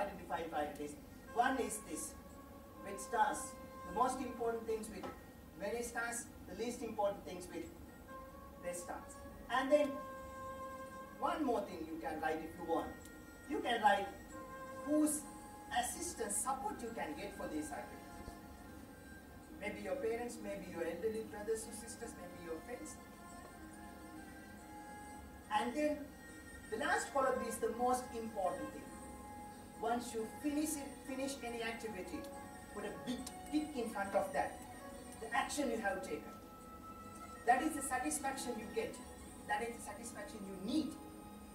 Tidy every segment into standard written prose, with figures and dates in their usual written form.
identify priorities. One is this, with stars. The most important things with many stars, the least important things with less stars. And then one more thing you can write if you want. You can write whose assistance, support you can get for these activities. Maybe your parents, maybe your elderly brothers or sisters, maybe your friends. And then the last column is the most important thing. Once you finish any activity, put a big tick in front of that. The action you have taken. That is the satisfaction you get. That is the satisfaction you need.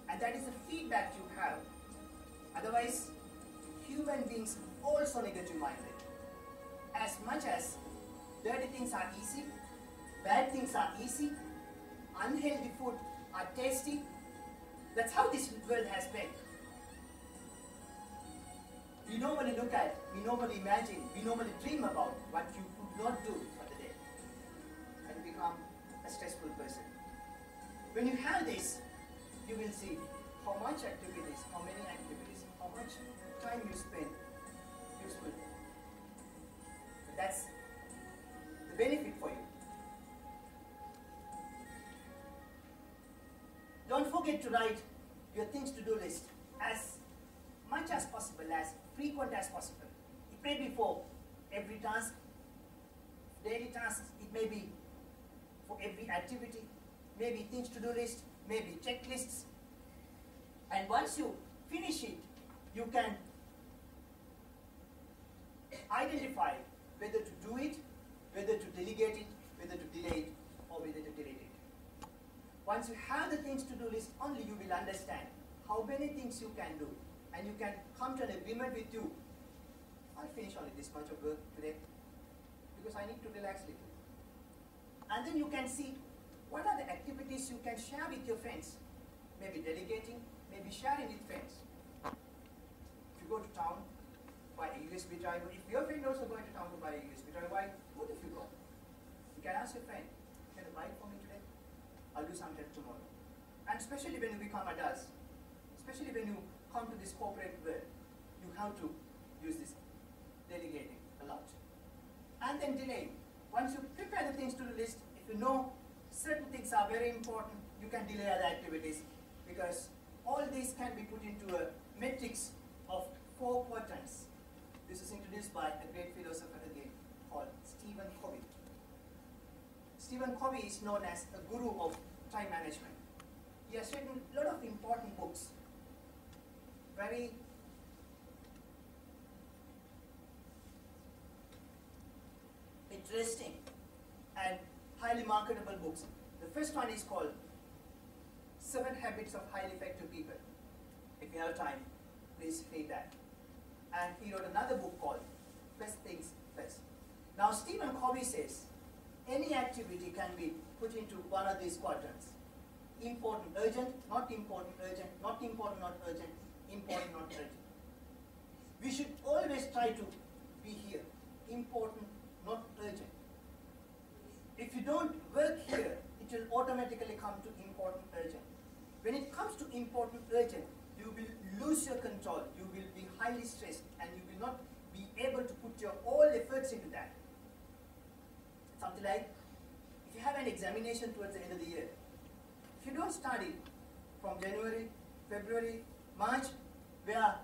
And that is the feedback you have. Otherwise, human beings are also negative-minded. As much as dirty things are easy, bad things are easy, unhealthy food are tasty, that's how this world has been. We normally look at, we normally imagine, we normally dream about what you could not do for the day and become a stressful person. When you have this, you will see how much activities, how many activities, how much time you spend useful. But that's the benefit for you. Don't forget to write your things to do list as much as possible, as frequent as possible. It may be for every task, daily tasks, it may be for every activity, maybe things to do list, maybe checklists. And once you finish it, you can identify whether to do it, whether to delegate it, whether to delay it, or whether to delete it. Once you have the things to do list, only you will understand how many things you can do. And you can come to an agreement with you. I'll finish only this much of work today because I need to relax a little. And then you can see what are the activities you can share with your friends. Maybe delegating, maybe sharing with friends. If you go to town, buy a USB drive. If your friend also going to town to buy a USB drive, why? What if you go? You can ask your friend, can you buy it for me today? I'll do some help tomorrow. And especially when you become adults, especially when you come to this corporate world, you have to use this delegating a lot. And then delay. Once you prepare the things to the list, if you know certain things are very important, you can delay other activities because all these can be put into a matrix of 4 quadrants. This is introduced by a great philosopher again called Stephen Covey. Stephen Covey is known as a guru of time management. He has written a lot of important books, very interesting and highly marketable books. The first one is called 7 Habits of Highly Effective People. If you have time, please read that. And he wrote another book called First Things First. Now Stephen Covey says any activity can be put into one of these quadrants. Important, urgent, not important, urgent, not important, not urgent, important, not urgent. We should always try to be here. Important, not urgent. If you don't work here, it will automatically come to important, urgent. When it comes to important, urgent, you will lose your control. You will be highly stressed and you will not be able to put your all efforts into that. Something like, if you have an examination towards the end of the year, if you don't study from January, February, March, where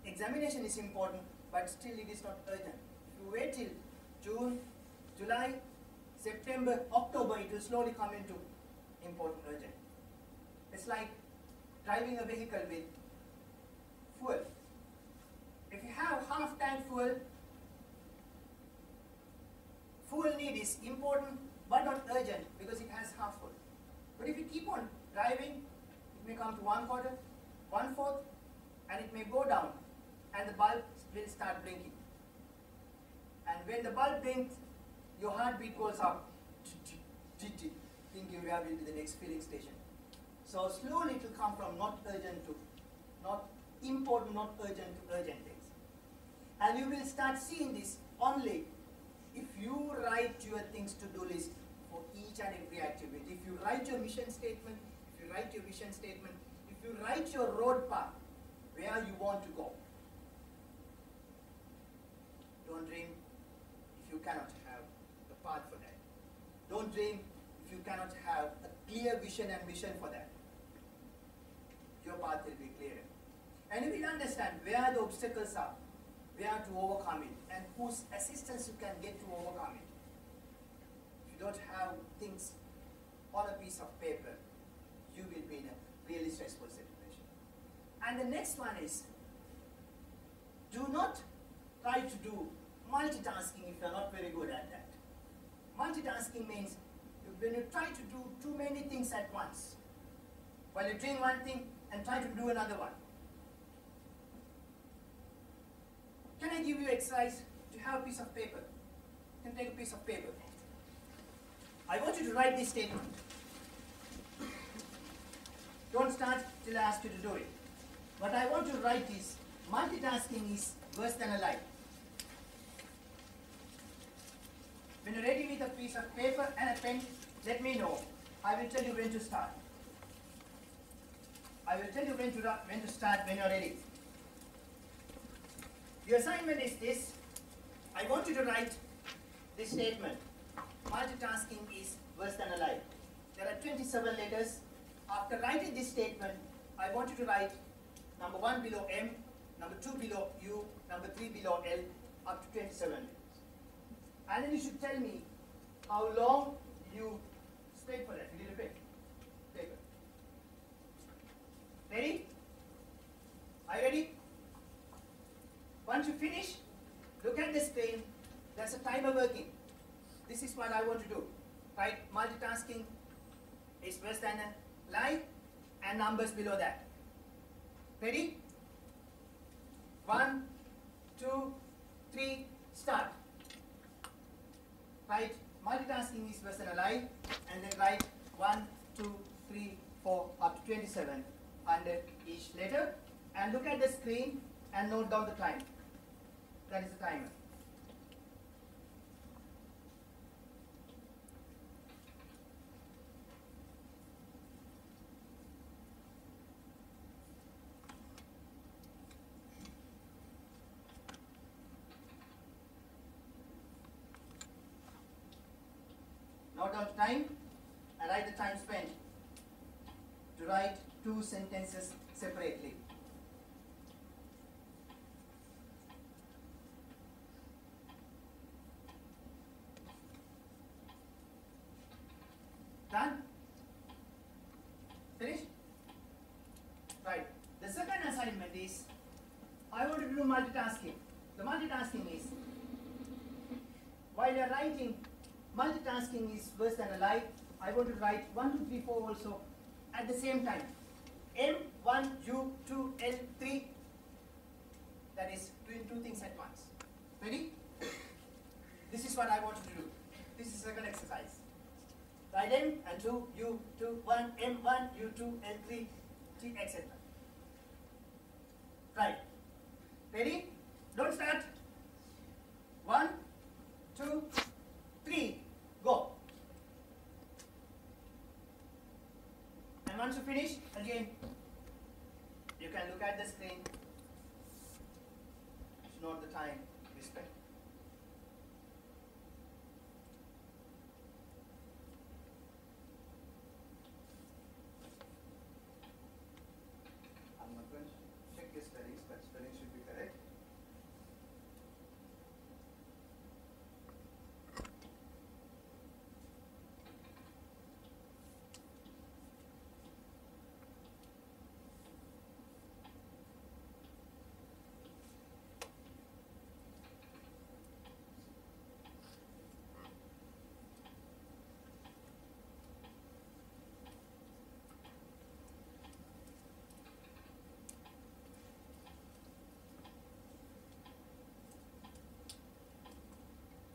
examination is important, but still it is not urgent. If you wait till June, July, September, October, it will slowly come into important, urgent. It's like driving a vehicle with fuel. If you have half tank fuel, fuel need is important but not urgent because it has half full. But if you keep on driving, it may come to 1/4, 1/4, and it may go down and the bulb will start blinking. And when the bulb blinks, your heartbeat goes up, thinking we have been to the next filling station. So slowly it will come from not urgent to not important, not urgent to urgent things. And you will start seeing this only if you write your things to do list for each and every activity. If you write your mission statement, if you write your vision statement, if you write your road path, where you want to go. Don't dream if you cannot have the path for that. Don't dream if you cannot have a clear vision and mission for that. Your path will be clearer. And you will understand where the obstacles are, where to overcome it, and whose assistance you can get to overcome it. If you don't have things on a piece of paper, you will be in a really stressful situation. And the next one is, do not try to do multitasking if you are not very good at that. Multitasking means when you try to do too many things at once, while you're doing one thing and try to do another one. Can I give you exercise to have a piece of paper? You can take a piece of paper. I want you to write this statement. Don't start till I ask you to do it. What I want you to write is, multitasking is worse than a lie. When you're ready with a piece of paper and a pen, let me know. I will tell you when to start. I will tell you when to start when you're ready. The assignment is this. I want you to write this statement. Multitasking is worse than a lie. There are 27 letters. After writing this statement, I want you to write number 1 below M, number 2 below U, number 3 below L, up to 27 letters. And then you should tell me how long you spent for that. You need a pen, paper. Ready? Are you ready? Once you finish, look at the screen. There's a timer working. This is what I want to do. Right? Multitasking is worse than a lie, and numbers below that. Ready? 1, 2, 3, start. Write multitasking is worse than a lie, and then write 1, 2, 3, 4 up to 27 under each letter, and look at the screen and note down the time. That is the timer. Note down time and write the time spent to write 2 sentences separately. Done? Finished? Right. The second assignment is, I want you to do multitasking. The multitasking is, while you are writing multitasking is worse than a lie, I want to write 1, 2, 3, 4 also at the same time. M, 1, U, 2, L, 3. That is doing 2 things at once. Ready? This is what I want you to do. This is the second exercise. Write M and 2, U, 2, 1, M, 1, U, 2, L, 3, T, etc. Right. Ready? Don't start. 1, 2, 3, go. And once you finish, again, you can look at the screen, note the time we spent. I'm not going to check your spellings, but spelling should be correct.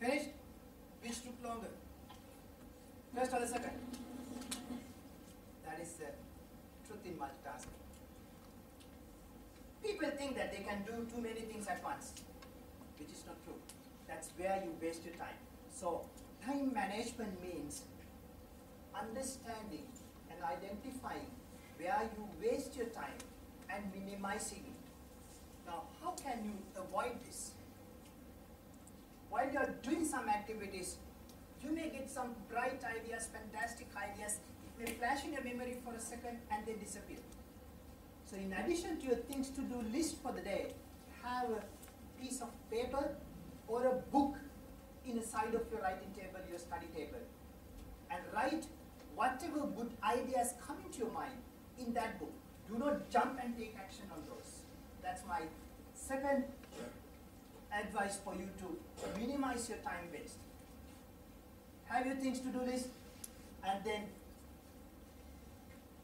Finished? Which took longer? First or the second? That is the truth in multitasking. People think that they can do too many things at once, which is not true. That's where you waste your time. So, time management means understanding and identifying where you waste your time and minimizing it. Now, how can you avoid this? While you are doing some activities, you may get some bright ideas, fantastic ideas. It may flash in your memory for a second and they disappear. So in addition to your things to do list for the day, have a piece of paper or a book in the side of your writing table, your study table, and write whatever good ideas come into your mind in that book. Do not jump and take action on those. That's my second advice for you to minimize your time waste. Have your things to do list and then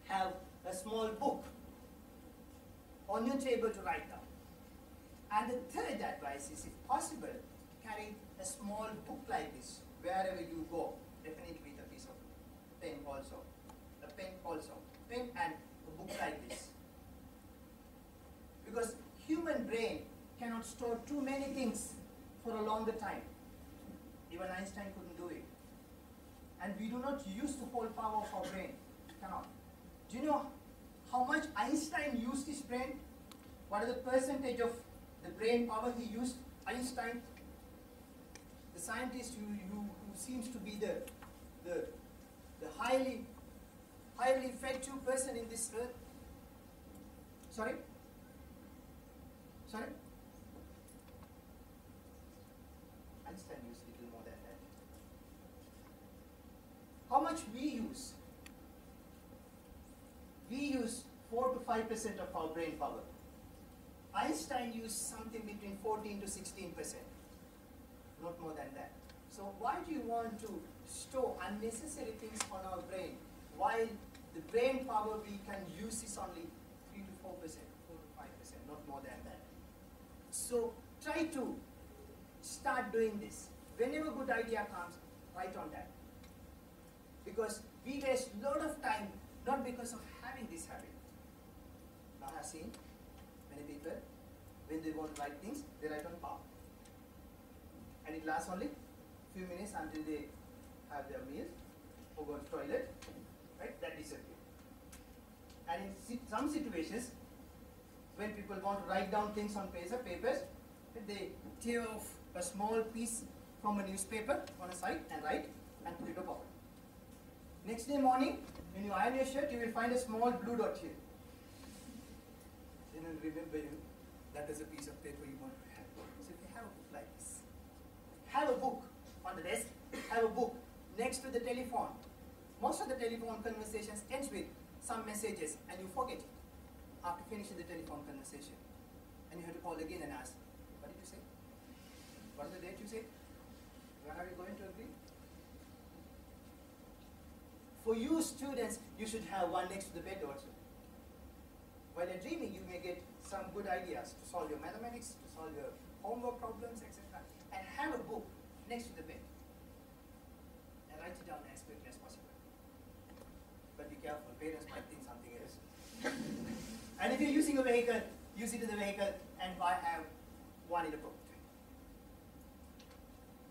have a small book on your table to write down. And the third advice is, if possible, carry a small book like this wherever you go, definitely with a piece of pen also, pen and a book like this. Because human brain cannot store too many things for a longer time. Even Einstein couldn't do it. And we do not use the whole power of our brain. Cannot. Do you know how much Einstein used his brain? What is the percentage of the brain power he used? Einstein, the scientist who seems to be the highly effective person in this earth. Sorry? Einstein used a little more than that. How much we use? We use 4 to 5% of our brain power. Einstein used something between 14 to 16%, not more than that. So why do you want to store unnecessary things on our brain while the brain power we can use is only 3 to 4%, 4 to 5%, not more than that. So try to start doing this. Whenever good idea comes, write on that. Because we waste a lot of time not because of having this habit. Now I have seen many people, when they want to write things, they write on palm. And it lasts only few minutes until they have their meal or go to the toilet, right? That disappears. And in some situations, when people want to write down things on papers, they tear off a small piece from a newspaper on a side and write and put it in a pocket. Next day morning, when you iron your shirt, you will find a small blue dot here. Then you'll remember that is a piece of paper you want to have. So if you have a book like this, have a book on the desk, have a book next to the telephone. Most of the telephone conversations ends with some messages and you forget it after finishing the telephone conversation. And you have to call again and ask, what did you say? What is the date you said? When are we going to agree? For you students, you should have one next to the bed also. While you're dreaming, you may get some good ideas to solve your mathematics, to solve your homework problems, etc. And have a book next to the bed. And write it down as quickly as possible. But be careful, parents might think something else. And if you're using a vehicle, use it in the vehicle and have one in the book.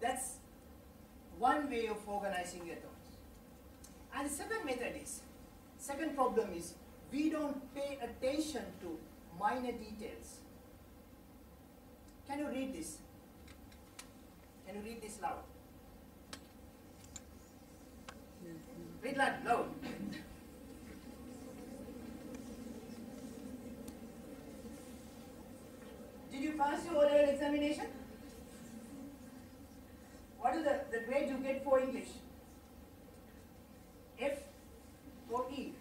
That's one way of organizing your thoughts. And the second problem is, we don't pay attention to minor details. Can you read this? Can you read this loud? Read loud. Did you pass your O-level examination? What is the grade you get for English? F or E?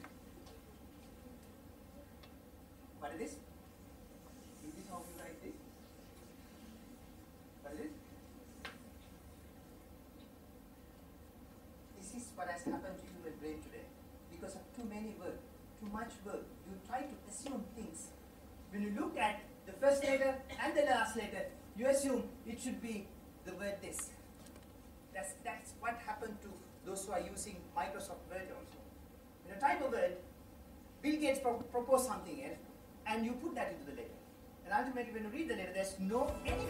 What is this? Is this how you write this? What is it? This is what has happened to human brain today. Because of too much work, you try to assume things. When you look at the first letter and the last letter, you assume it should be the word this. That's what happened to those who are using Microsoft Word also. When you type a word, Bill Gates proposed something else, and you put that into the letter. And ultimately, when you read the letter, there's no any